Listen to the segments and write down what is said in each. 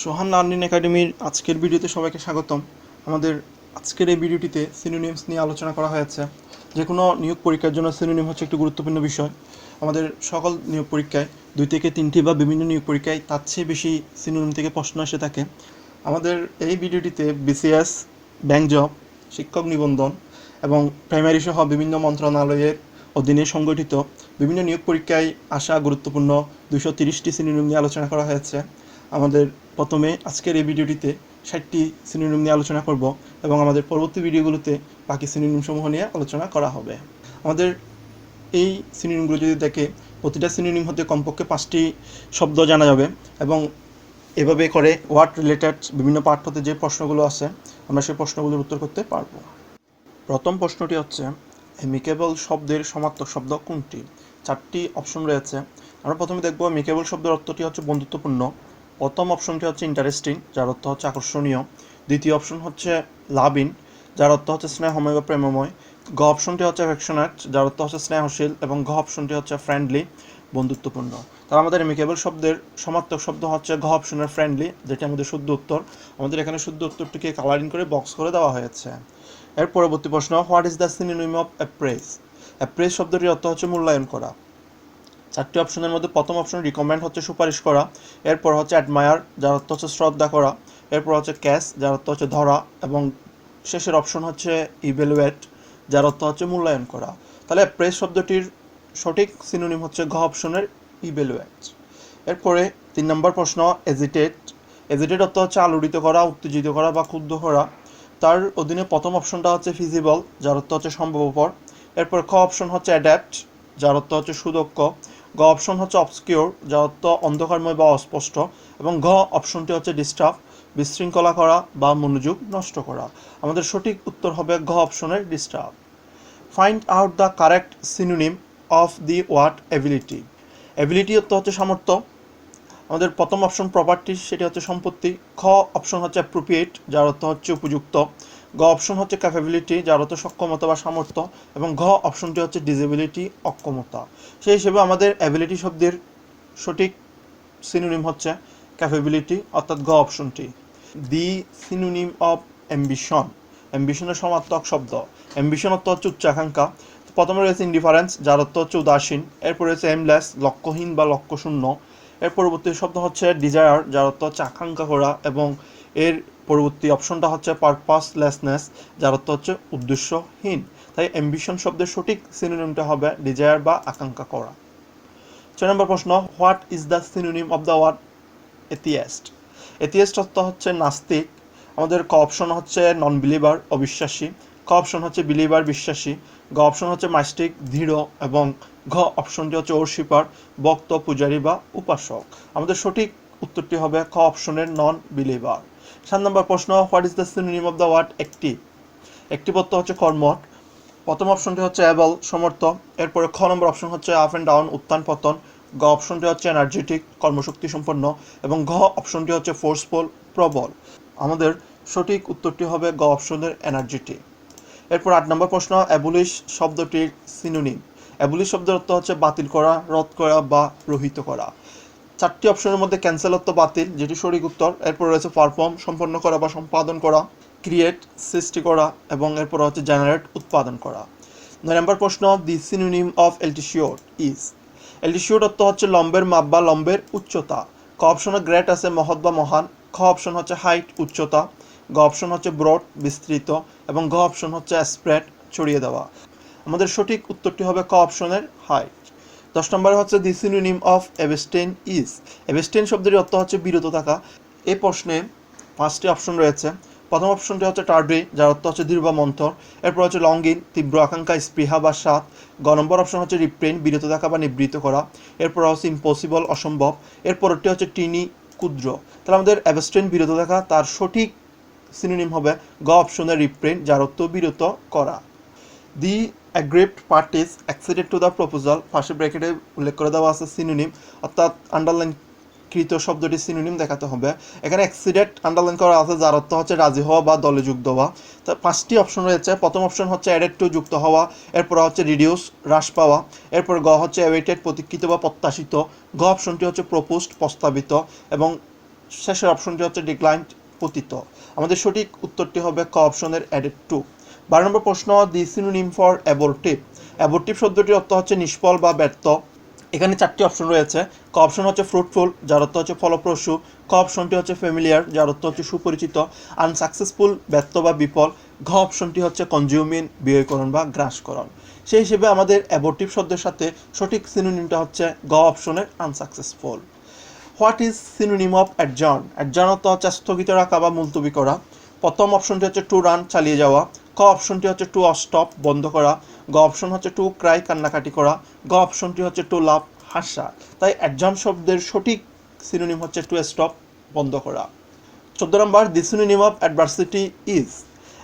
সোহান learning একাডেমির আজকের ভিডিওতে সবাইকে স্বাগতম। আমাদের আজকের এই ভিডিওটিতে সিনোনিমস নিয়ে আলোচনা করা হয়েছে। যে কোনো নিয়োগ পরীক্ষার জন্য সিনোনিম হচ্ছে একটি গুরুত্বপূর্ণ বিষয়। আমাদের সকল নিয়োগ পরীক্ষায় 2 থেকে 3টি বা বিভিন্ন নিয়োগ পরীক্ষায় তার চেয়ে বেশি সিনোনিম থেকে প্রশ্ন এসে থাকে। আমাদের এই ভিডিওটিতে বিসিএস, ব্যাংক জব, শিক্ষক নিবন্ধন এবং প্রাইমারি সহ বিভিন্ন মন্ত্রণালয়ের অধীনে সংগঠিত বিভিন্ন নিয়োগ পরীক্ষায় আসা গুরুত্বপূর্ণ 230টি সিনোনিম নিয়ে আলোচনা করা হয়েছে। আমাদের প্রথমে আজকের এই ভিডিওটিতে 60টি সিনোনিম নিয়ে আলোচনা করব এবং আমাদের পরবর্তী ভিডিওগুলোতে বাকি সিনোনিম সমূহ নিয়ে আলোচনা করা হবে। আমাদের এই সিনোনিমগুলো যদি দেখে, প্রতিটা সিনোনিম হতে কমপক্ষে 5টি শব্দ জানা যাবে এবং এভাবে করে ওয়ার্ড রিলেটেড বিভিন্ন পার্ট হতে যে প্রশ্নগুলো আছে আমরা সেই প্রশ্নগুলোর উত্তর করতে পারবো। প্রথম প্রশ্নটি হচ্ছে, অ্যামিকেবল শব্দের সমার্থক শব্দ কোনটি? 4টি অপশন রয়েছে। আমরা প্রথমে দেখব অ্যামিকেবল শব্দের অর্থটি হচ্ছে বন্ধুত্বপূর্ণ। প্রথম অপশনটি হচ্ছে ইন্টারেস্টিং, যার অর্থ হচ্ছে আকর্ষণীয়। দ্বিতীয় অপশন হচ্ছে লাভিং, যার অর্থ হচ্ছে স্নেহময় বা প্রেমময়। গ অপশনটি হচ্ছে অ্যাফেকশনেট, যার অর্থ হচ্ছে স্নেহশীল। এবং ঘ অপশনটি হচ্ছে ফ্রেন্ডলি, বন্ধুত্বপূর্ণ। তাহলে আমাদের অ্যামিকেবল শব্দের সমার্থক শব্দ হচ্ছে ঘ অপশনের ফ্রেন্ডলি, যেটি আমাদের শুদ্ধ উত্তর। আমাদের এখানে শুদ্ধ উত্তরটিকে কালারিং করে বক্স করে দেওয়া হয়েছে। এর পরবর্তী প্রশ্ন, what is the synonym of appraise? Appraise শব্দটির অর্থ হচ্ছে মূল্যায়ন করা। 4টি অপশনের মধ্যে প্রথম অপশন রিকমেন্ড হচ্ছে সুপারিশ করা। এরপর হচ্ছে অ্যাডমায়ার, যার অর্থ হচ্ছে শ্রদ্ধা করা। এরপর হচ্ছে ক্যাশ, যার অর্থ হচ্ছে ধরা। এবং শেষের অপশন হচ্ছে ইভ্যালুয়েট, যার অর্থ হচ্ছে মূল্যায়ন করা। তাহলে অ্যাপ্রেজ শব্দটির সঠিক সিনোনিম হচ্ছে ঘ অপশনের ইভ্যালুয়েট। এরপরে 3 নম্বর প্রশ্ন, এজিটেট। এজিটেট অর্থ হচ্ছে আলোড়িত করা, উত্তেজিত করা বা ক্ষুব্ধ করা। তার অধীনে প্রথম অপশনটা হচ্ছে ফিজিবল, যার অর্থ হচ্ছে সম্ভবপর। এরপর খ অপশন হচ্ছে অ্যাডাপ্ট, যার অর্থ হচ্ছে সুদক্ষ। গ অপশন হচ্ছে অবস্কিউর, যার অর্থ অন্ধকারময় বা অস্পষ্ট। এবং ঘ অপশনটি হচ্ছে ডিস্টার্ব, বিশৃঙ্খলা করা বা মনোযোগ নষ্ট করা। আমাদের সঠিক উত্তর হবে ঘ অপশনের disturb. Find out the correct synonym of the word ability. Ability অর্থ হচ্ছে সামর্থ্য। আমাদের প্রথম অপশন প্রপার্টি, সেটি হচ্ছে সম্পত্তি। খ অপশন হচ্ছে অ্যাপ্রোপ্রিয়েট, যার অর্থ হচ্ছে উপযুক্ত। গ অপশন হচ্ছে ক্যাপাবিলিটি, যার অর্থ সক্ষমতা বা সামর্থ্য। এবং ঘ অপশনটি হচ্ছে ডিসেবিলিটি, অক্ষমতা। সেই হিসেবে আমাদের অ্যাবিলিটি শব্দের সঠিক সিনোনিম হচ্ছে ক্যাপাবিলিটি, অর্থাৎ ঘ অপশনটি। দি সিনোনিম অফ অ্যাম্বিশন। অ্যাম্বিশনের সমার্থক শব্দ। অ্যাম্বিশন অর্থ হচ্ছে উচ্চাকাঙ্ক্ষা। প্রথমে রয়েছে ইনডিফারেন্স, যার অর্থ হচ্ছে উদাসীন। এরপর রয়েছে এমলেস, লক্ষ্যহীন বা লক্ষ্যশূন্য। এর পরবর্তী শব্দ হচ্ছে ডিজায়ার, যার অর্থ হচ্ছে আকাঙ্ক্ষা করা। এবং এর পরবর্তী অপশনটা হচ্ছে পারপাসলেসনেস, যার অর্থ হচ্ছে উদ্দেশ্যহীন। তাই অ্যাম্বিশন শব্দের সঠিক সিনোনিমটা হবে ডিজায়ার বা আকাঙ্ক্ষা করা। 6 নম্বর প্রশ্ন, what is the synonym of the word atheist? Atheist অর্থ হচ্ছে নাস্তিক। আমাদের ক অপশন হচ্ছে নন বিলিভার, অবিশ্বাসী। ক অপশন হচ্ছে বিলিভার, বিশ্বাসী। গ অপশন হচ্ছে মাস্টিক, দৃঢ়। এবং ঘ অপশনটি হচ্ছে ওরশিপার, ভক্ত, পূজারী বা উপাসক। আমাদের সঠিক উত্তরটি হবে খ অপশনের নন বিলিভার। 7 নম্বর প্রশ্ন, what is the synonym of the word active? Active অর্থ হচ্ছে কর্মঠ। প্রথম অপশনটি হচ্ছে অ্যাবল, সমর্থ। এরপরে খ নম্বর অপশন হচ্ছে আপ অ্যান্ড ডাউন, উত্থান পতন। গ অপশনটি হচ্ছে এনার্জেটিক, কর্মশক্তি সম্পন্ন। এবং ঘ অপশনটি হচ্ছে ফোর্সফুল, প্রবল। আমাদের সঠিক উত্তরটি হবে গ অপশনের এনার্জেটিক। এরপর 8 নম্বর প্রশ্ন, অ্যাবলিশ শব্দটির সিনোনিম। অ্যাবলিশ শব্দের অর্থ হচ্ছে বাতিল করা, রদ করা বা রহিত করা। 4টি অপশনের মধ্যে ক্যান্সেল অর্থ বাতিল, যেটি সঠিক উত্তর। এরপর রয়েছে পারফর্ম, সম্পন্ন করা বা সম্পাদন করা। ক্রিয়েট, সৃষ্টি করা। এবং এরপর হচ্ছে জেনারেট, উৎপাদন করা। 9 নম্বর প্রশ্ন, the synonym of altitude is. Altitude অর্থ হচ্ছে লম্বের মাপ বা লম্বের উচ্চতা। ক অপশনে গ্রেট আছে, মহৎ বা মহান। খ অপশন হচ্ছে হাইট, উচ্চতা। গ অপশন হচ্ছে ব্রড, বিস্তৃত। এবং ঘ অপশন হচ্ছে স্প্রেড, ছড়িয়ে দেওয়া। আমাদের সঠিক উত্তরটি হবে ক অপশনের হাইট। 10 নম্বরে হচ্ছে the synonym of abstain is. Abstain শব্দের অর্থ হচ্ছে বিরত থাকা। এই প্রশ্নে 5টি অপশন রয়েছে। প্রথম অপশনটি হচ্ছে টার্ডি, যার অর্থ হচ্ছে দৃঢ় বা মন্থর। এরপর হচ্ছে লঙ্গিন, তীব্র আকাঙ্ক্ষা, স্পৃহা বা স্বাদ। গ নম্বর অপশন হচ্ছে রিপ্রেন, বিরত থাকা বা নিবৃত্ত করা। এরপর হচ্ছে ইম্পসিবল, অসম্ভব। এরপরটি হচ্ছে টিনি, ক্ষুদ্র। তাহলে আমাদের অ্যাবস্টেইন, বিরত থাকা, তার সঠিক সিনোনিম হবে গ অপশনের রিপ্রেন, যার অর্থ বিরত করা। The aggrieved parties acceded to the proposal, first ব্র্যাকেটে উল্লেখ করে দেওয়া আছে সিনোনিম, অর্থাৎ আন্ডারলাইন কৃত শব্দটি সিনোনিম দেখাতে হবে। এখানে অ্যাক্সিডেড আন্ডারলাইন করা আছে, যার অর্থ হচ্ছে রাজি হওয়া বা দলে যুক্ত হওয়া। তো 5টি অপশন রয়েছে। প্রথম অপশন হচ্ছে অ্যাডেড টু, যুক্ত হওয়া। এরপর হচ্ছে রিডিউস, হ্রাস পাওয়া। এরপর গ হচ্ছে অ্যাওয়েটেড, প্রতীক্ষিত বা প্রত্যাশিত। ঘ অপশনটি হচ্ছে প্রপোজড, প্রস্তাবিত। এবং শেষের অপশনটি হচ্ছে ডিক্লাইন্ড, পতিত। আমাদের সঠিক উত্তরটি হবে ক অপশনের অ্যাডেড টু। 12 নম্বর প্রশ্ন, দি সিনোনিম ফর অ্যাবর্টিভ। অ্যাবর্টিভ শব্দটির অর্থ হচ্ছে নিষ্ফল বা ব্যর্থ। এখানে 4টি অপশন রয়েছে। ক অপশন হচ্ছে ফ্রুটফুল, যার অর্থ হচ্ছে ফলপ্রসূ। ক অপশনটি হচ্ছে ফ্যামিলিয়ার, যার অর্থ হচ্ছে সুপরিচিত। আনসাকসেসফুল, ব্যর্থ বা বিফল। ঘ অপশনটি হচ্ছে কনজিউমিং, ব্যয়করণ বা গ্রাসকরণ। সেই হিসেবে আমাদের অ্যাবর্টিভ শব্দের সাথে সঠিক সিনোনিমটা হচ্ছে গ অপশনের unsuccessful. What is synonym of adjourn? Adjourn অর্থ হচ্ছে স্থগিত রাখা বা মুলতবি করা। প্রথম অপশনটি হচ্ছে টু রান, চালিয়ে যাওয়া। ক অপশনটি হচ্ছে টু স্টপ, বন্ধ করা। গ অপশন হচ্ছে টু ক্রাই, কান্নাকাটি করা। গ অপশনটি হচ্ছে টু লাভ, হাসা। তাই অ্যাডজার্ন শব্দের সঠিক সিনোনিম হচ্ছে টু স্টপ, বন্ধ করা। 14 নম্বর, the synonym of adversity is.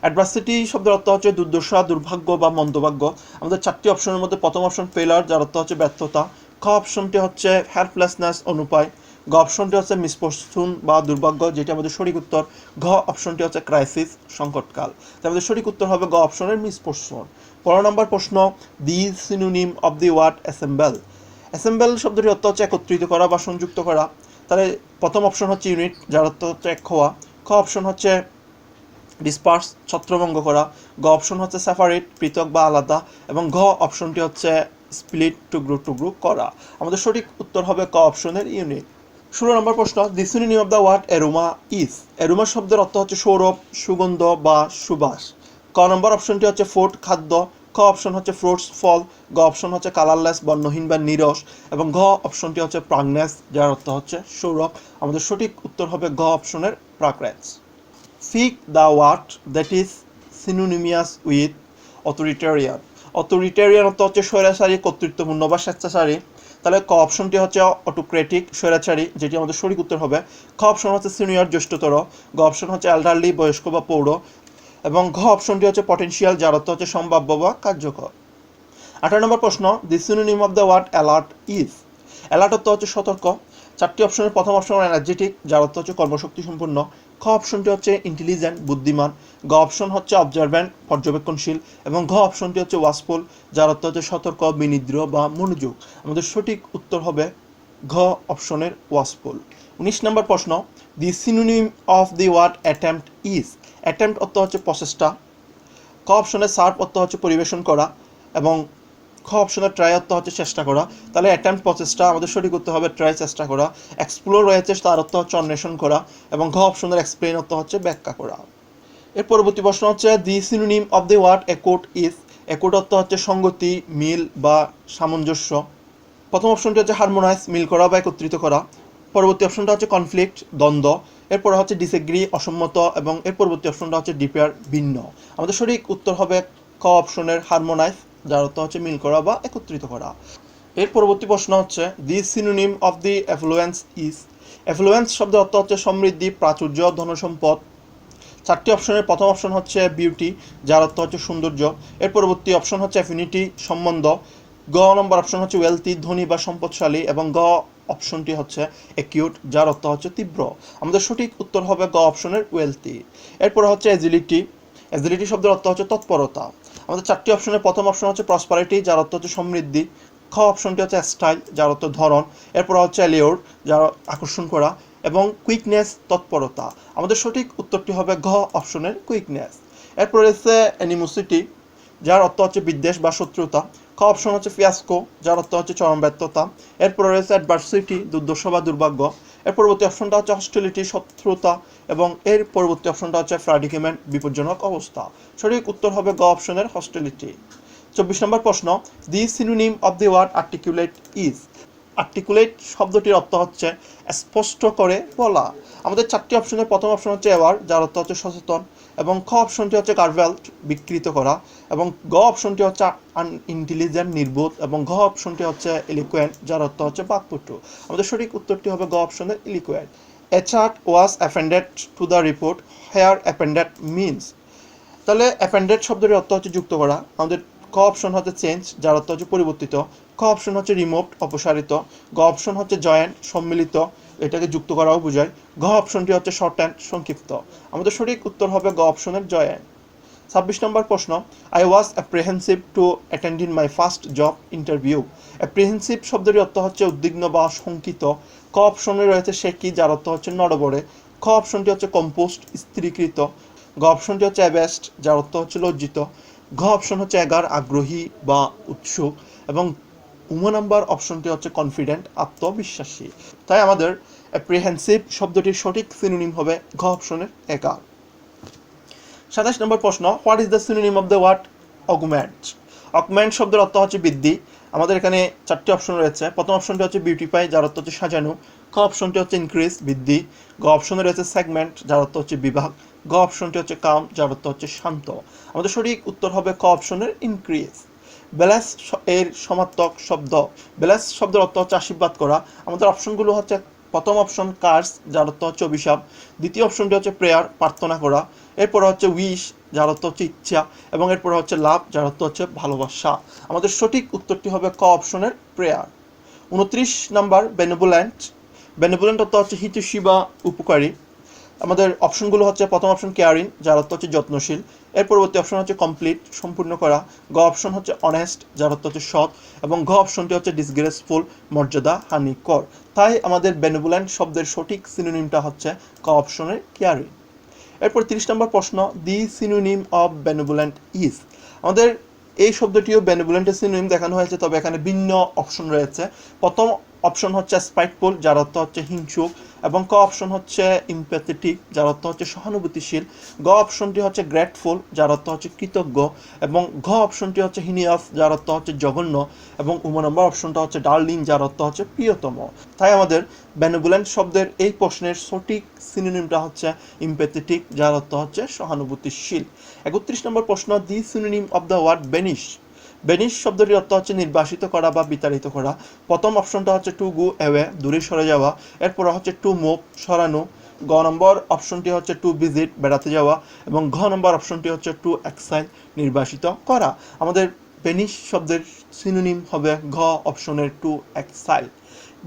Adversity শব্দের অর্থ হচ্ছে দুর্দশা, দুর্ভাগ্য বা মন্দভাগ্য। আমাদের 4টি অপশনের মধ্যে প্রথম অপশন ফেলার, যার অর্থ হচ্ছে ব্যর্থতা। খ অপশনটি হচ্ছে হেল্পলেসনেস, অনুপায়। গ অপশনটি হচ্ছে মিসফরচুন বা দুর্ভাগ্য, যেটি আমাদের সঠিক উত্তর। ঘ অপশনটি হচ্ছে ক্রাইসিস, সংকটকাল। তাই আমাদের সঠিক উত্তর হবে গ অপশনের মিসফরচুন। 15 নম্বর প্রশ্ন, the synonym of the word assemble. Assemble শব্দটির অর্থ হচ্ছে একত্রিত করা বা সংযুক্ত করা। তাহলে প্রথম অপশন হচ্ছে ইউনিট, যার অর্থ হচ্ছে এক হওয়া। খ অপশন হচ্ছে ডিসপার্স, ছত্রভঙ্গ করা। গ অপশন হচ্ছে সেপারেট, পৃথক বা আলাদা। এবং ঘ অপশনটি হচ্ছে স্প্লিট, টুকরো টুকরো করা। আমাদের সঠিক উত্তর হবে ক অপশনের ইউনিট। 16 নম্বর প্রশ্ন, the synonym of the word aroma is. Aroma শব্দের অর্থ হচ্ছে সৌরভ, সুগন্ধ বা সুবাস। ক নম্বর অপশনটি হচ্ছে ফুড, খাদ্য। খ অপশন হচ্ছে ফ্রুটস, ফল। গ অপশন হচ্ছে কালারলেস, বর্ণহীন বা নিরস। এবং ঘ অপশনটি হচ্ছে প্রাগনেস, যার অর্থ হচ্ছে সৌরভ। আমাদের সঠিক উত্তর হবে ঘ অপশনের প্রাগনেস। Seek the word that is synonymous with authoritarian. Authoritarian অর্থ হচ্ছে স্বৈরাচারী, কর্তৃত্বপূর্ণ বা স্বেচ্ছাচারী। তাহলে ক অপশনটি হচ্ছে অটোক্রেটিক, স্বৈরাচারী, যেটি আমাদের সঠিক উত্তর হবে। খ অপশন হচ্ছে সিনিয়র, জ্যেষ্ঠতর। গ অপশন হচ্ছে এল্ডারলি, বয়স্ক বা পৌর। এবং ঘ অপশনটি হচ্ছে পটেনশিয়াল, যার অর্থ হচ্ছে সম্ভাব্য বা কার্যকর। 18 নম্বর প্রশ্ন, the synonym of the word alert is. Alert অর্থ হচ্ছে সতর্ক। 4টি অপশনের প্রথম অপশন এনার্জেটিক, যার অর্থ হচ্ছে কর্মশক্তি সম্পন্ন। খ অপশনটি হচ্ছে ইন্টেলিজেন্ট, বুদ্ধিমান। গ অপশন হচ্ছে অবজারভ্যান্ট, পর্যবেক্ষণশীল। এবং ঘ অপশনটি হচ্ছে ওয়াচফুল, যার অর্থ হচ্ছে সতর্ক, বিনিদ্র বা মনোযোগ। আমাদের সঠিক উত্তর হবে ঘ অপশনের ওয়াচফুল। 19 নম্বর প্রশ্ন, the synonym of the word attempt is. Attempt অর্থ হচ্ছে প্রচেষ্টা। ক অপশনে সার্ভ অর্থ হচ্ছে পরিবেশন করা। এবং খ অপশনের ট্রাই অর্থ হচ্ছে চেষ্টা করা। তাহলে অ্যাটেম্প প্রচেষ্টা, আমাদের সঠিক উত্তর হবে ট্রাই, চেষ্টা করা। এক্সপ্লোর রয়েছে, তার অর্থ হচ্ছে অন্বেষণ করা। এবং ঘ অপশনের এক্সপ্লেইন অর্থ হচ্ছে ব্যাখ্যা করা। এর পরবর্তী প্রশ্ন হচ্ছে, the synonym of the word accord is. Accord অর্থ হচ্ছে সংগতি, মিল বা সামঞ্জস্য। প্রথম অপশনটি হচ্ছে হারমোনাইজ, মিল করা বা একত্রিত করা। পরবর্তী অপশনটা হচ্ছে কনফ্লিক্ট, দ্বন্দ্ব। এরপরে হচ্ছে ডিসএগ্রি, অসম্মত। এবং এর পরবর্তী অপশনটা হচ্ছে ডিপেয়ার, ভিন্ন। আমাদের সঠিক উত্তর হবে ক অপশনের হারমোনাইজ, যার অর্থ হচ্ছে মিল করা বা একত্রিত করা। এর পরবর্তী প্রশ্ন হচ্ছে, the synonym of the affluence is. Affluence শব্দের অর্থ হচ্ছে সমৃদ্ধি, প্রাচুর্য, ধনসম্পদ। 4টি অপশনের প্রথম অপশন হচ্ছে বিউটি, যার অর্থ হচ্ছে সৌন্দর্য। এর পরবর্তী অপশন হচ্ছে অ্যাফিনিটি, সম্বন্ধ। গ নম্বর অপশন হচ্ছে ওয়েলথি, ধনী বা সম্পদশালী। এবং গ অপশনটি হচ্ছে অ্যাকিউট, যার অর্থ হচ্ছে তীব্র। আমাদের সঠিক উত্তর হবে গ অপশনের ওয়েলথি। এরপরে হচ্ছে এজিলিটি। এজিলিটি শব্দের অর্থ হচ্ছে তৎপরতা। আমাদের 4টি অপশনের প্রথম অপশন হচ্ছে প্রসপারিটি, যার অর্থ হচ্ছে সমৃদ্ধি। খ অপশনটি হচ্ছে স্টাইল, যার অর্থ ধরন। এরপর হচ্ছে অ্যালিওর, যার আকর্ষণ করা। এবং কুইকনেস, তৎপরতা। আমাদের সঠিক উত্তরটি হবে ঘ অপশনের কুইকনেস। এরপর রয়েছে অ্যানিমোসিটি, যার অর্থ হচ্ছে বিদ্বেষ বা শত্রুতা। খ অপশন হচ্ছে ফিয়াস্কো, যার অর্থ হচ্ছে চরম ব্যর্থতা। এরপর রয়েছে অ্যাডভার্সিটি, দুর্দশা বা দুর্ভাগ্য। এর পরবর্তী অপশনটা হচ্ছে হস্টিলিটি, শত্রুতা। এবং এর পরবর্তী অপশনটা হচ্ছে প্রাডিকেমেন্ট, বিপজ্জনক অবস্থা। সঠিক উত্তর হবে গ অপশনের হস্টিলিটি। 24 নম্বর প্রশ্ন, the synonym of the word articulate is. Articulate শব্দটির অর্থ হচ্ছে স্পষ্ট করে বলা। আমাদের 4টি অপশনের প্রথম অপশন হচ্ছে অ্যাওয়ার, যার অর্থ হচ্ছে সচেতন। এবং খ অপশনটি হচ্ছে গার্ভেলড, বিকৃত করা। এবং গ অপশনটি হচ্ছে আনইন্টেলিজেন্ট, নির্বোধ। এবং ঘ অপশনটি হচ্ছে এলিকুয়েন্ট, যার অর্থ হচ্ছে বাকপটু। আমাদের সঠিক উত্তরটি হবে গ অপশনের eloquent. A chart was appended to the report, here appended means. তাহলে অ্যাপেন্ডেড শব্দটির অর্থ হচ্ছে যুক্ত করা। আমাদের ক অপশন হচ্ছে চেঞ্জ, যার অর্থ হচ্ছে পরিবর্তিত। খ অপশন হচ্ছে রিমুভড, অপসারিত। গ অপশন হচ্ছে জয়েন্ট, সম্মিলিত, এটাকে যুক্ত করাও বোঝায়। ঘ অপশনটি হচ্ছে শর্ট অ্যান্ড, সংক্ষিপ্ত। আমাদের সঠিক উত্তর হবে গ অপশনের জয়েন্ট। 26 নম্বর প্রশ্ন, I was apprehensive to attending my first job interview. Apprehensive শব্দটির অর্থ হচ্ছে উদ্বিগ্ন বা শঙ্কিত। ক অপশনে রয়েছে সে কি, যার অর্থ হচ্ছে নড়বড়ে। খ অপশনটি হচ্ছে কম্পোস্ট, স্থিরীকৃত। গ অপশনটি হচ্ছে অ্যাবেস্ট, যার অর্থ হচ্ছে লজ্জিত। ঘ অপশন হচ্ছে এগার, আগ্রহী বা উৎসুক। এবং নাম্বার অপশনটি হচ্ছে কনফিডেন্ট, আত্মবিশ্বাসী। তাই আমাদের অ্যাপ্রিহেন্সিভ শব্দটির সঠিক সিনোনিম হবে ঘ অপশনের এগার। 27 নম্বর প্রশ্ন, what is the synonym of the word augment. Augment শব্দের অর্থ হচ্ছে বৃদ্ধি। আমাদের এখানে চারটি অপশন রয়েছে। প্রথম অপশনটি হচ্ছে বিউটিফাই, যার অর্থ হচ্ছে সাজানো। ক অপশনটি হচ্ছে ইনক্রিজ, বৃদ্ধি। গ অপশনে রয়েছে সেগমেন্ট, যার অর্থ হচ্ছে বিভাগ। গ অপশনটি হচ্ছে কাম, যার অর্থ হচ্ছে শান্ত। আমাদের সঠিক উত্তর হবে ক অপশনের ইনক্রিজ। ব্যালেন্স এর সমার্থক শব্দ। ব্যালেন্স শব্দের অর্থ হচ্ছে আশীর্বাদ করা। আমাদের অপশনগুলো হচ্ছে প্রথম অপশন কার্স, যার অর্থ হচ্ছে অভিশাপ। দ্বিতীয় অপশনটি হচ্ছে প্রেয়ার, প্রার্থনা করা। এরপরে হচ্ছে উইশ, যার অর্থ হচ্ছে ইচ্ছা। এবং এরপরে হচ্ছে লাভ, যার অর্থ হচ্ছে ভালোবাসা। আমাদের সঠিক উত্তরটি হবে ক অপশনের প্রেয়ার। 29 number, benevolent. বেনেভোলেন্ট অর্থ হচ্ছে হিতৈষী বা উপকারী। আমাদের অপশনগুলো হচ্ছে প্রথম অপশন কেয়ারিং, যার অর্থ হচ্ছে যত্নশীল। এর পরবর্তী অপশন হচ্ছে কমপ্লিট, সম্পূর্ণ করা। গ অপশন হচ্ছে অনেস্ট, যার অর্থ হচ্ছে সৎ। এবং ঘ অপশনটি হচ্ছে ডিসগ্রেসফুল, মর্যাদা হানিকর। তাই আমাদের বেনেভোলেন্ট শব্দের সঠিক সিনোনিমটা হচ্ছে ক অপশনের কেয়ারিং। এরপর 30 নম্বর প্রশ্ন, the synonym of benevolent is. আমাদের এই শব্দটিও বেনেভোলেন্টের সিনোনিম দেখানো হয়েছে, তবে এখানে ভিন্ন অপশন রয়েছে। প্রথম অপশন হচ্ছে স্পাইটফুল, যার অর্থ হচ্ছে হিংসুক। এবং ক অপশন হচ্ছে ইমপ্যাথেটিক, যার অর্থ হচ্ছে সহানুভূতিশীল। গ অপশনটি হচ্ছে গ্রেটফুল, যার অর্থ হচ্ছে কৃতজ্ঞ। এবং ঘ অপশনটি হচ্ছে হিনিয়াস, যার অর্থ হচ্ছে জঘন্য। এবং নম্বর অপশনটা হচ্ছে ডার্লিং, যার অর্থ হচ্ছে প্রিয়তম। তাই আমাদের বেনেভোলেন্ট শব্দের এই প্রশ্নের সঠিক সিনোনিমটা হচ্ছে ইমপ্যাথেটিক, যার অর্থ হচ্ছে সহানুভূতিশীল। 31 নম্বর প্রশ্ন, the synonym of the word banish. Banish শব্দটির অর্থ হচ্ছে নির্বাসিত করা বা বিতাড়িত করা। প্রথম অপশনটা হচ্ছে টু গো অ্যাওয়ে, দূরে সরে যাওয়া। এরপর হচ্ছে টু মুভ, সরানো। গ নম্বর অপশনটি হচ্ছে টু ভিজিট, বেড়াতে যাওয়া। এবং ঘ নম্বর অপশনটি হচ্ছে টু এক্সাইল, নির্বাসিত করা। আমাদের বেনিশ শব্দের সিনোনিম হবে ঘ অপশনের টু এক্সাইল।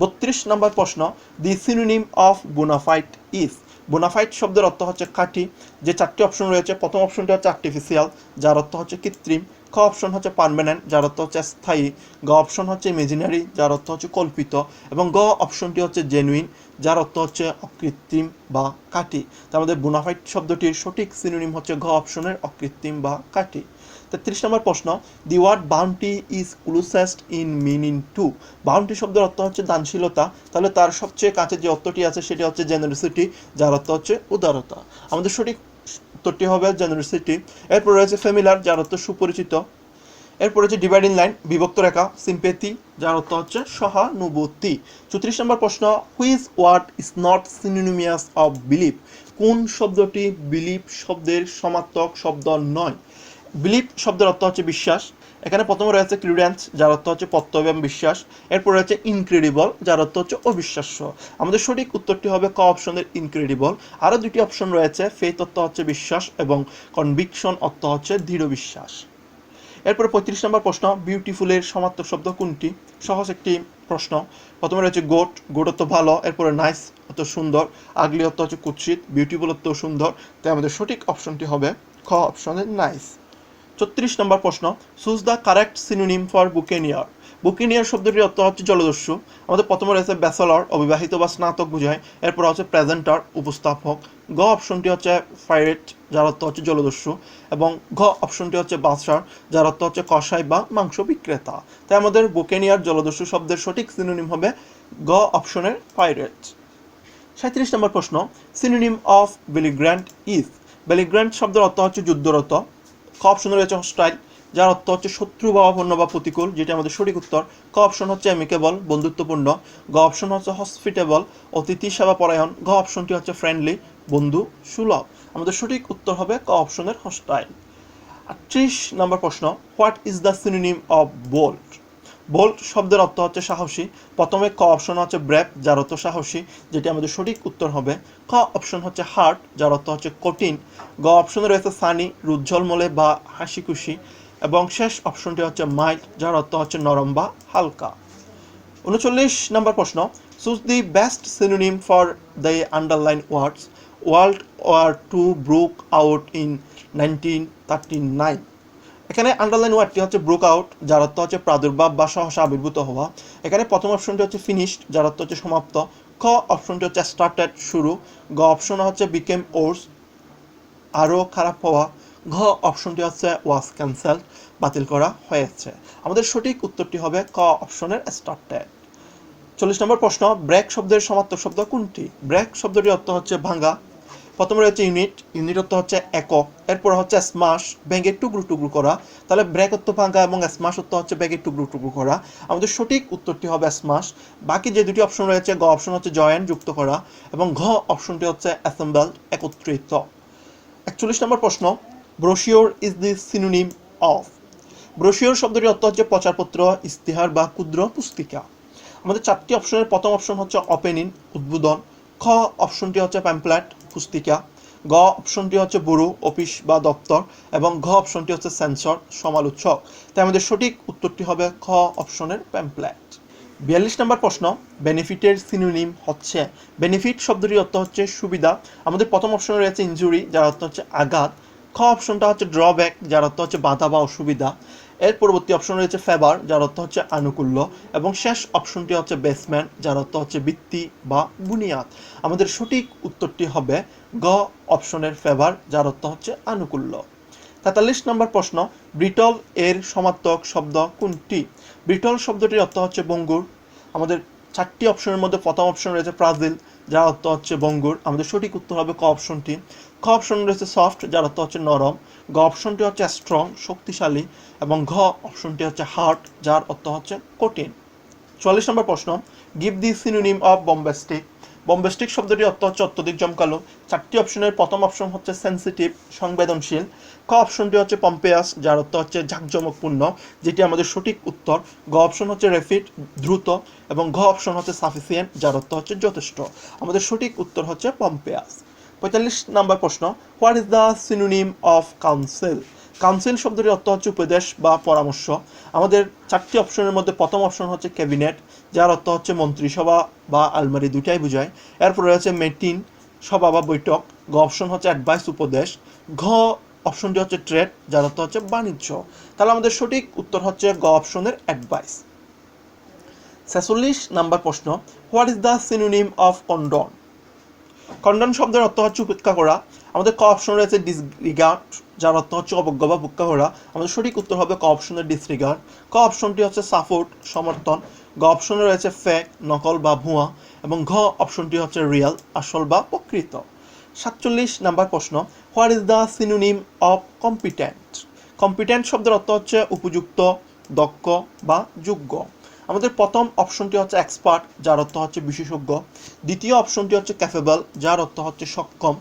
32 নম্বর প্রশ্ন, the synonym of bona fide is. Bona fide শব্দের অর্থ হচ্ছে খাঁটি। যে চারটি অপশন রয়েছে, প্রথম অপশনটি হচ্ছে আর্টিফিশিয়াল, যার অর্থ হচ্ছে কৃত্রিম। খ অপশন হচ্ছে পার্মানেন্ট, যার অর্থ হচ্ছে স্থায়ী। গ অপশন হচ্ছে ইমেজিনারি, যার অর্থ হচ্ছে কল্পিত। এবং গ অপশনটি হচ্ছে জেনুইন, যার অর্থ হচ্ছে অকৃত্রিম বা কাটি। তার মধ্যে বোনাফাইড শব্দটির সঠিক সিনোনিম হচ্ছে ঘ অপশনের অকৃত্রিম বা কাটি। 33 নম্বর প্রশ্ন, the word bounty is closest in meaning to. Bounty শব্দের অর্থ হচ্ছে দানশীলতা, তাহলে তার সবচেয়ে কাছে যে অর্থটি আছে সেটি হচ্ছে জেনারসিটি, যার অর্থ হচ্ছে উদারতা। আমাদের সঠিক উত্তরটি হবে জেনারসিটি। এরপর রয়েছে ফ্যামিলার, যার অর্থ সুপরিচিত। এরপর হচ্ছে ডিভাইডিং লাইন, বিভক্ত রেখা, সিম্পেথি, যার অর্থ হচ্ছে সহানুভূতি। 34 নম্বর প্রশ্ন, which word is not synonymous of believe. কোন শব্দটি বিলিভ শব্দের সমার্থক শব্দ নয়। বিলিভ শব্দের অর্থ হচ্ছে বিশ্বাস। এখানে প্রথমে রয়েছে ক্রিডেন্স, যার অর্থ হচ্ছে প্রত্যয় এবং বিশ্বাস। এরপর রয়েছে ইনক্রেডিবল, যার অর্থ হচ্ছে অবিশ্বাস্য। আমাদের সঠিক উত্তরটি হবে ক অপশনের ইনক্রেডিবল। আরও দুটি অপশন রয়েছে, ফেথ অর্থ হচ্ছে বিশ্বাস এবং কনভিকশন অর্থ হচ্ছে দৃঢ় বিশ্বাস। এরপরে 35 নম্বর প্রশ্ন, বিউটিফুলের সমার্থক শব্দ কোনটি। সহজ একটি প্রশ্ন। প্রথমে রয়েছে গোট, গোট অর্থ ভালো। এরপরে নাইস অর্থ সুন্দর। আগলি অর্থ হচ্ছে কুৎসিত। বিউটিফুল অর্থ সুন্দর। তাই আমাদের সঠিক অপশনটি হবে খ অপশনের নাইস। 34 নম্বর প্রশ্ন, choose the correct synonym for buccaneer. Buccaneer শব্দটির অর্থ হচ্ছে জলদস্যু। আমাদের প্রথমে রয়েছে ব্যাচেলর, অবিবাহিত বা স্নাতক বোঝায়। এরপর হচ্ছে প্রেজেন্টার, উপস্থাপক। গ অপশনটি হচ্ছে পাইরেট, যার অর্থ হচ্ছে জলদস্যু। এবং ঘ অপশনটি হচ্ছে বাদশার, যার অর্থ হচ্ছে কসাই বা মাংস বিক্রেতা। তাই আমাদের বুকেনিয়ার জলদস্যু শব্দের সঠিক সিনোনিম হবে গ অপশনের পাইরেট। 37 নম্বর প্রশ্ন, সিনোনিম অফ বেলিগ্র্যান্ট ইজ। বেলিগ্র্যান্ট শব্দের অর্থ হচ্ছে যুদ্ধরত। ক অপশনে রয়েছে হস্টাইল, যার অর্থ হচ্ছে শত্রু ভাবাপন্ন বা প্রতিকূল, যেটা আমাদের সঠিক উত্তর। ক অপশন হচ্ছে অ্যামিকেবল, বন্ধুত্বপূর্ণ। গ অপশন হচ্ছে হসপিটেবল, অতিথি সেবা পরায়ণ। ঘ অপশনটি হচ্ছে ফ্রেন্ডলি, বন্ধু সুলভ। আমাদের সঠিক উত্তর হবে ক অপশনের হস্টাইল। 38 নম্বর প্রশ্ন, what is the synonym of bold. Bold শব্দের অর্থ হচ্ছে সাহসী। প্রথমে ক অপশন হচ্ছে ব্রেভ, যার অর্থ সাহসী, যেটি আমাদের সঠিক উত্তর হবে। খ অপশন হচ্ছে হার্ড, যার অর্থ হচ্ছে কঠিন। গ অপশনে রয়েছে সানি, রুজ্জ্বলমলে বা হাসি খুশি। এবং শেষ অপশনটি হচ্ছে মাইল্ড, যার অর্থ হচ্ছে নরম বা হালকা। 39 নম্বর প্রশ্ন, choose the best synonym for the underline words. World war two broke out in 19 39। এখানে আন্ডারলাইন ওয়ার্ডটি হচ্ছে ব্রোক আউট, যার অর্থ হচ্ছে প্রাদুর্ভাব বা সহসা আবির্ভূত হওয়া। এখানে প্রথম অপশনটি হচ্ছে ফিনিশড, যার অর্থ হচ্ছে সমাপ্ত। খ অপশনটি হচ্ছে স্টার্টেড, শুরু। গ অপশন হচ্ছে বিকেম ওর্স, আরও খারাপ হওয়া। ঘ অপশনটি হচ্ছে ওয়াজ ক্যান্সেলড, বাতিল করা হয়েছে। আমাদের সঠিক উত্তরটি হবে ক অপশনের স্টার্টেড। 40 নম্বর প্রশ্ন, ব্রেক শব্দের সমার্থক শব্দ কোনটি? ব্রেক শব্দটির অর্থ হচ্ছে ভাঙা। প্রথমে রয়েছে ইউনিট, ইউনিট অর্থ হচ্ছে একক। এরপর হচ্ছে স্মাশ, ভেঙে টুকরো টুকরো করা। তাহলে ব্রেক অর্থ ভাঙা এবং স্মাশ অর্থ হচ্ছে ভেঙে টুকরো টুকরো করা। আমাদের সঠিক উত্তরটি হবে স্মাশ। বাকি যে দুটি অপশন রয়েছে, গ অপশন হচ্ছে জয়েন, যুক্ত করা, এবং ঘ অপশনটি হচ্ছে অ্যাসেম্বলড, একত্রিত। 41 নম্বর প্রশ্ন, brochure is the synonym of? Brochure শব্দটির অর্থ হচ্ছে প্রচারপত্র, ইস্তেহার বা ক্ষুদ্র পুস্তিকা। আমাদের চারটি অপশনের প্রথম অপশন হচ্ছে ওপেনিং, উদ্বোধন। খ অপশনটি হচ্ছে প্যাম্পলেট, পুস্তিকা। গ অপশনটি হচ্ছে ব্যুরো, অফিস বা দপ্তর, এবং ঘ অপশনটি হচ্ছে সেন্সর, সমালোচক। তাই আমাদের সঠিক উত্তরটি হবে খ অপশনের প্যাম্পলেট। 42 নম্বর প্রশ্ন, বেনিফিটের সিনোনিম হচ্ছে? বেনিফিট শব্দটির অর্থ হচ্ছে সুবিধা। আমাদের প্রথম অপশনে রয়েছে ইনজুরি, যার অর্থ হচ্ছে আঘাত। খ অপশনটা হচ্ছে ড্রব্যাক, যার অর্থ হচ্ছে বাধা বা অসুবিধা। এর পরবর্তী অপশন রয়েছে ফেভার, যার অর্থ হচ্ছে আনুকূল্য, এবং শেষ অপশনটি হচ্ছে বেসমেন্ট, যার অর্থ হচ্ছে ভিত্তি বা বুনিয়াদ। আমাদের সঠিক উত্তরটি হবে গ অপশনের ফেভার, যার অর্থ হচ্ছে আনুকূল্য। 43 নম্বর প্রশ্ন, ব্রিটল এর সমার্থক শব্দ কোনটি? ব্রিটল শব্দটির অর্থ হচ্ছে ভঙ্গুর। আমাদের চারটি অপশনের মধ্যে প্রথম অপশন রয়েছে ফ্রাজিল, যার অর্থ হচ্ছে ভঙ্গুর। আমাদের সঠিক উত্তর হবে ক অপশনটি। খ অপশন রয়েছে সফট, যার অর্থ হচ্ছে নরম। গ অপশনটি হচ্ছে স্ট্রং, শক্তিশালী, এবং ঘ অপশনটি হচ্ছে হার্ড, যার অর্থ হচ্ছে কঠিন। 44 নম্বর প্রশ্ন, গিভ দি সিনোনিম অফ বম্বাস্টিক। বম্বাস্টিক শব্দটির অর্থ হচ্ছে অত্যধিক জমকালো। চারটি অপশনের প্রথম অপশন হচ্ছে সেন্সিটিভ, সংবেদনশীল। ক অপশনটি হচ্ছে পম্পেয়াস, যার অর্থ হচ্ছে জাঁকজমকপূর্ণ, যেটি আমাদের সঠিক উত্তর। গ অপশন হচ্ছে র্যাপিড, দ্রুত, এবং ঘ অপশন হচ্ছে সাফিসিয়েন্ট, যার অর্থ হচ্ছে যথেষ্ট। আমাদের সঠিক উত্তর হচ্ছে পম্পেয়াস। 45 নম্বর প্রশ্ন, what is the synonym of council? Council শব্দটির অর্থ হচ্ছে উপদেশ বা পরামর্শ। আমাদের চারটি অপশনের মধ্যে প্রথম অপশন হচ্ছে ক্যাবিনেট, যার অর্থ হচ্ছে মন্ত্রিসভা বা আলমারি, দুটাই বোঝায়। এরপর রয়েছে মিটিং, সভা বা বৈঠক। গ অপশন হচ্ছে অ্যাডভাইস, উপদেশ। ঘ অপশনটি হচ্ছে ট্রেড, যার অর্থ হচ্ছে বাণিজ্য। তাহলে আমাদের সঠিক উত্তর হচ্ছে গ অপশনের অ্যাডভাইস। 46 নাম্বার প্রশ্ন, what is the synonym of condone? Condone শব্দের অর্থ হচ্ছে উপেক্ষা করা। আমাদের ক অপশন রয়েছে ডিসরিগার্ড, যার অর্থ হচ্ছে অবজ্ঞা বা উপেক্ষা করা। আমাদের সঠিক উত্তর হবে ক অপশনের ডিসরিগার্ড। ক অপশনটি হচ্ছে সাপোর্ট, সমর্থন। গ অপশনে রয়েছে ফেক, নকল বা ভুয়া, এবং ঘ অপশনটি হচ্ছে রিয়েল, আসল বা প্রকৃত। 47 নাম্বার প্রশ্ন, what is the synonym of competent? Competent শব্দের অর্থ হচ্ছে উপযুক্ত, দক্ষ বা যোগ্য। আমাদের প্রথম অপশনটি হচ্ছে এক্সপার্ট, যার অর্থ হচ্ছে বিশেষজ্ঞ। দ্বিতীয় অপশনটি হচ্ছে ক্যাপেবল, যার অর্থ হচ্ছে সক্ষম।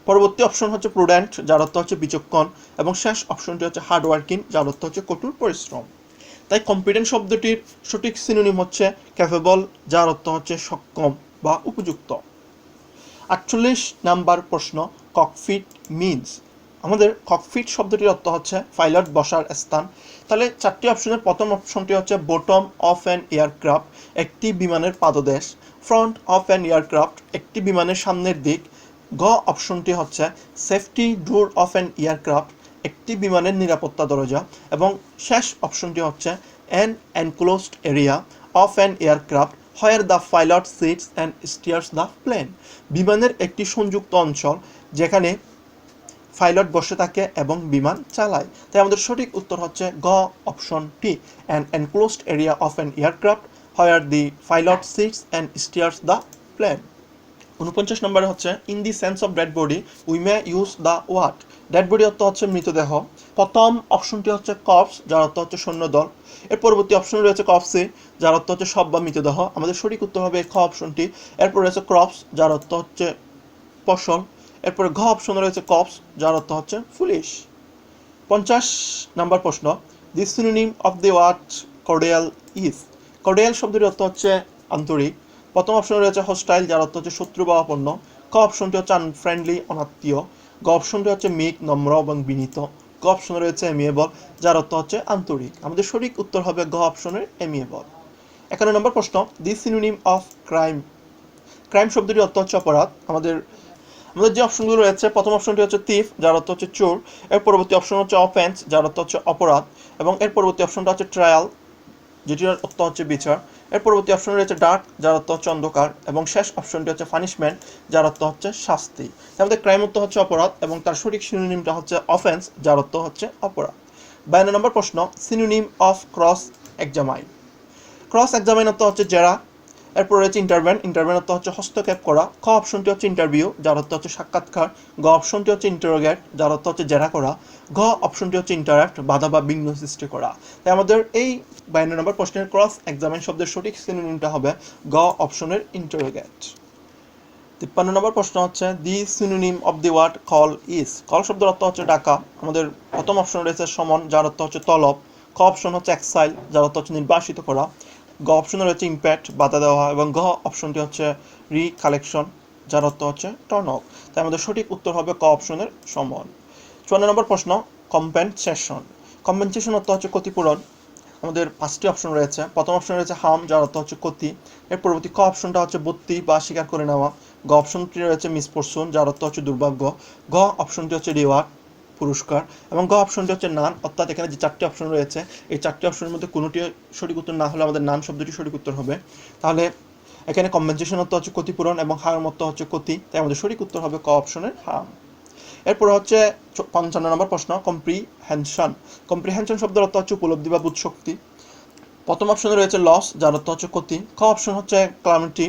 পরবর্তী অপশন হচ্ছে প্রুডেন্ট, যার অর্থ হচ্ছে বিচক্ষণ, এবং শেষ অপশনটি হচ্ছে হার্ডওয়ার্কিং, যার অর্থ হচ্ছে কঠোর পরিশ্রম। তাই কম্পিটেন্ট শব্দটির সঠিক সিনোনিম হচ্ছে ক্যাপেবল, যার অর্থ হচ্ছে সক্ষম বা উপযুক্ত। 48 নাম্বার প্রশ্ন, ককপিট মিনস? আমাদের ককপিট শব্দটির অর্থ হচ্ছে পাইলট বসার স্থান। তাহলে চারটি অপশনের প্রথম অপশনটি হচ্ছে বটম অফ অ্যান এয়ারক্রাফট, একটি বিমানের পাদদেশ। ফ্রন্ট অফ অ্যান এয়ারক্রাফট, একটি বিমানের সামনের দিক। গ অপশনটি হচ্ছে safety door of an aircraft, একটি বিমানের নিরাপত্তা দরজা, এবং শেষ অপশনটি হচ্ছে an enclosed area of an aircraft where the pilot sits and steers the plane. বিমানের একটি সংযুক্ত অঞ্চল যেখানে পাইলট বসে থাকে এবং বিমান চালায়। তাই আমাদের সঠিক উত্তর হচ্ছে গ অপশনটি, an enclosed area of an aircraft where the pilot sits and steers the plane. 49 নম্বরে হচ্ছে in the sense of dead body we may use the what? Dead body অর্থ হচ্ছে মৃতদেহ। প্রথম অপশনটি হচ্ছে কপস, যার অর্থ হচ্ছে সৈন্যদল। এর পরবর্তী অপশন রয়েছে কপসি, যার অর্থ হচ্ছে শব বা মৃতদেহ। আমাদের সঠিক উত্তর হবে খ অপশনটি। এরপর রয়েছে ক্রপস, যার অর্থ হচ্ছে ফসল। এরপরে ঘ অপশনে রয়েছে কপস, যার অর্থ হচ্ছে পুলিশ। 50 নাম্বার প্রশ্ন, the synonym of the word cordial is? Cordial শব্দটির অর্থ হচ্ছে আন্তরিক। প্রথম অপশনে রয়েছে হোস্টাইল, যার অর্থ হচ্ছে শত্রু বা অপন্ন। ক অপশনটি হচ্ছে আনফ্রেন্ডলি, অনাত্মীয়। গ অপশনটি হচ্ছে মিক, নম্র এবং বিনীত। গ অপশনে রয়েছে এমিয়েবল, যার অর্থ হচ্ছে আন্তরিক। আমাদের সঠিক উত্তর হবে গ অপশনের এমিয়েবল। 51 নম্বর প্রশ্ন, the synonym of crime? Crime শব্দটির অর্থ হচ্ছে অপরাধ। আমাদের আমাদের যে অপশনগুলো রয়েছে, প্রথম অপশনটি হচ্ছে থিফ, যার অর্থ হচ্ছে চোর। এর পরবর্তী অপশন হচ্ছে অফেন্স, যার অর্থ হচ্ছে অপরাধ। এবং এর পরবর্তী অপশনটা হচ্ছে ট্রায়াল, যেটির অর্থ হচ্ছে বিচার। এর পরবর্তী অপশন রয়েছে ডার্ক, যার অর্থ হচ্ছে অন্ধকার। এবং শেষ অপশনটি হচ্ছে পানিশমেন্ট, যার অর্থ হচ্ছে শাস্তি। আমাদের ক্রাইম অর্থ হচ্ছে অপরাধ এবং তার সঠিক সিনোনিমটা হচ্ছে অফেন্স, যার অর্থ হচ্ছে অপরাধ। 52 নম্বর প্রশ্ন, synonym of cross examine. Cross examine অর্থ হচ্ছে জেরা। এরপর রয়েছে ইন্টারভেন, ইন্টারভেন অর্থ হচ্ছে হস্তক্ষেপ করা। খ অপশনটি হচ্ছে ইন্টারভিউ, যার অর্থ হচ্ছে সাক্ষাৎকার। গ অপশনটি হচ্ছে ইন্টারোগেট, যার অর্থ হচ্ছে জেরা করা। ঘ অপশনটি হচ্ছে ইন্টারাক্ট, বাধা বা বিঘ্ন সৃষ্টি করা। তাই আমাদের এই 52 নম্বর প্রশ্নের ক্রস এক্সামাইন শব্দের সঠিক সিনোনিমটা হবে গ অপশনের ইন্টারোগেট। 53 নম্বর প্রশ্ন হচ্ছে the synonym of the word call is. Call শব্দের অর্থ হচ্ছে ডাকা। আমাদের প্রথম অপশন রয়েছে সমন, যার অর্থ হচ্ছে তলব। খ অপশন হচ্ছে এক্সাইল, যার অর্থ হচ্ছে নির্বাসিত করা। গ অপশনে রয়েছে ইম্প্যাক্ট, বাধা দেওয়া। এবং ঘ অপশনটি হচ্ছে রিকালেকশন, যার অর্থ হচ্ছে টার্ন অফ। তাই আমাদের সঠিক উত্তর হবে ক অপশনের সমন। 54 নম্বর প্রশ্ন, কম্পেনসেশন। কম্পেনসেশন অর্থ হচ্ছে ক্ষতিপূরণ। আমাদের 5টি অপশন রয়েছে। প্রথম অপশন রয়েছে হার্ম, যার অর্থ হচ্ছে ক্ষতি। এর পরবর্তী ক অপশনটা হচ্ছে বত্তি বা স্বীকার করে নেওয়া। গ অপশনটি রয়েছে মিসফরচুন, যার অর্থ হচ্ছে দুর্ভাগ্য। ঘ অপশনটি হচ্ছে রিওয়ার্ড, পুরস্কার। এবং গ অপশনটি হচ্ছে নান, অর্থাৎ এখানে যে 4টি অপশন রয়েছে এই 4টি অপশনের মধ্যে কোনোটি সঠিক উত্তর না হলে আমাদের নান শব্দটি সঠিক উত্তর হবে। তাহলে এখানে কম্পেনসেশন অর্থ হচ্ছে ক্ষতিপূরণ এবং হার্ম অর্থ হচ্ছে ক্ষতি। তাই আমাদের সঠিক উত্তর হবে ক অপশনের হার্ম। এরপর হচ্ছে 55 নম্বর প্রশ্ন, কম্প্রিহেনশন। কম্প্রিহেনশন শব্দের অর্থ হচ্ছে উপলব্ধি বা বুঝশক্তি। প্রথম অপশনে রয়েছে লস, যার অর্থ হচ্ছে ক্ষতি। খ অপশন হচ্ছে ক্লামিটি,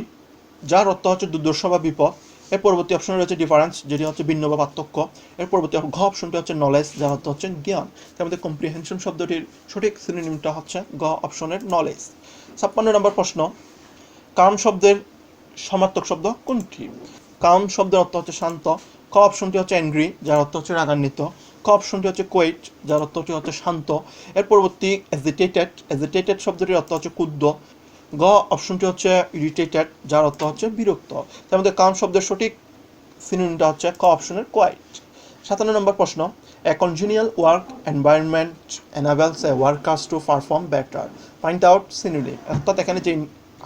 যার অর্থ হচ্ছে দুর্দশা বা বিপদ। এর পরবর্তী অপশনে রয়েছে ডিফারেন্স, যেটি হচ্ছে ভিন্ন বা পার্থক্য। এর পরবর্তী ঘ অপশনটি হচ্ছে নলেজ, যার অর্থ হচ্ছে জ্ঞান। তার মধ্যে কম্প্রিহেনশন শব্দটির সঠিক সিনোনিমটা হচ্ছে গ অপশনের নলেজ। 56 নম্বর প্রশ্ন, কাম শব্দের সমার্থক শব্দ কোনটি? কাম শব্দের অর্থ হচ্ছে শান্ত। ক অপশনটি হচ্ছে অ্যাংরি, যার অর্থ হচ্ছে রাগান্বিত। ক অপশনটি হচ্ছে কোয়েট, যার অর্থটি হচ্ছে শান্ত। এর পরবর্তী এজিটেটেড, এজিটেটেড শব্দটির অর্থ হচ্ছে ক্ষুব্ধ। গ অপশনটি হচ্ছে ইরিটেটেড, যার অর্থ হচ্ছে বিরক্ত। তার মধ্যে কাম শব্দের সঠিক সিনোনিমটা হচ্ছে ক অপশনের কোয়াইট। 57 নম্বর প্রশ্ন, a congenial work environment enables a workers to perform better. Find out synonym. অর্থাৎ এখানে যে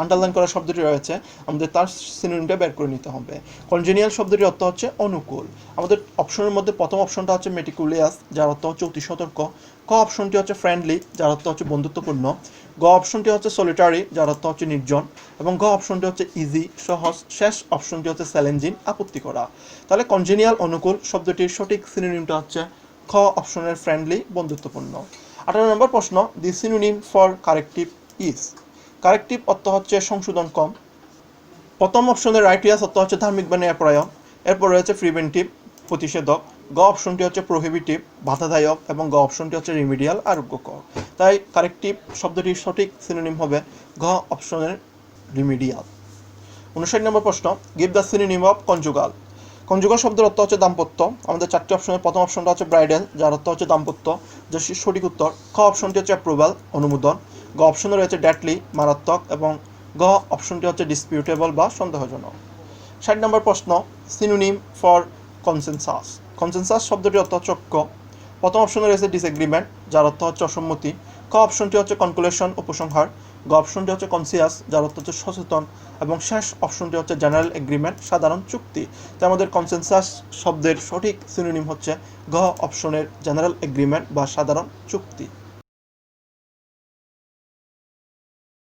আন্ডারলাইন করা শব্দটি রয়েছে আমাদের তার সিনোনিমটা বের করে নিতে হবে। কনজিনিয়াল শব্দটির অর্থ হচ্ছে অনুকূল। আমাদের অপশনের মধ্যে প্রথম অপশনটা হচ্ছে মেটিকুলিয়াস, যার অর্থ হচ্ছে অতি সতর্ক। ক অপশনটি হচ্ছে ফ্রেন্ডলি, যার অর্থ হচ্ছে বন্ধুত্বপূর্ণ। গ অপশনটি হচ্ছে সলিটারি, যার অর্থ হচ্ছে নির্জন। এবং ঘ অপশনটি হচ্ছে ইজি, সহজ। শেষ অপশনটি হচ্ছে চ্যালেঞ্জিং, আপত্তি করা। তাহলে কনজিনিয়াল অনুকূল শব্দটির সঠিক সিনোনিমটা হচ্ছে খ অপশনের ফ্রেন্ডলি, বন্ধুত্বপূর্ণ। 58 নম্বর প্রশ্ন, the synonym for corrective is. Corrective অর্থ হচ্ছে সংশোধন কম। প্রথম অপশনের রাইটিয়াস অর্থ হচ্ছে ধার্মিক বা ন্যায়পরায়ণ। এরপর রয়েছে প্রিভেন্টিভ, প্রতিষেধক। গ অপশনটি হচ্ছে প্রোহিবিটিভ, বাধাদায়ক। এবং গ অপশনটি হচ্ছে রিমিডিয়াল, আরোগ্যকর। তাই কারেক্টিভ শব্দটির সঠিক সিনোনিম হবে ঘ অপশনের রিমিডিয়াল। 59 নম্বর প্রশ্ন, give the synonym of conjugal. Conjugal শব্দের অর্থ হচ্ছে দাম্পত্য। আমাদের 4টি অপশনের প্রথম অপশনটা হচ্ছে ব্রাইডাল, যার অর্থ হচ্ছে দাম্পত্য, যার সঠিক উত্তর। খ অপশনটি হচ্ছে অ্যাপ্রুভাল, অনুমোদন। গ অপশনে রয়েছে ডেডলি, মারাত্মক। এবং গ অপশনটি হচ্ছে ডিসপিউটেবল বা সন্দেহজনক। 60 নম্বর প্রশ্ন, সিনোনিম ফর কনসেনসাস। কনসেনসাস শব্দটির অর্থ হচ্ছে ঐক্য। প্রথম অপশনে রয়েছে ডিসএগ্রিমেন্ট, যার অর্থ হচ্ছে অসম্মতি। ক অপশনটি হচ্ছে কনক্লুশন, উপসংহার। গ অপশনটি হচ্ছে কনসিয়াস, যার অর্থ হচ্ছে সচেতন। এবং শেষ অপশনটি হচ্ছে জেনারেল এগ্রিমেন্ট, সাধারণ চুক্তি। তাই আমাদের কনসেনসাস শব্দের সঠিক সিনোনিম হচ্ছে ঘ অপশনের জেনারেল এগ্রিমেন্ট বা সাধারণ চুক্তি।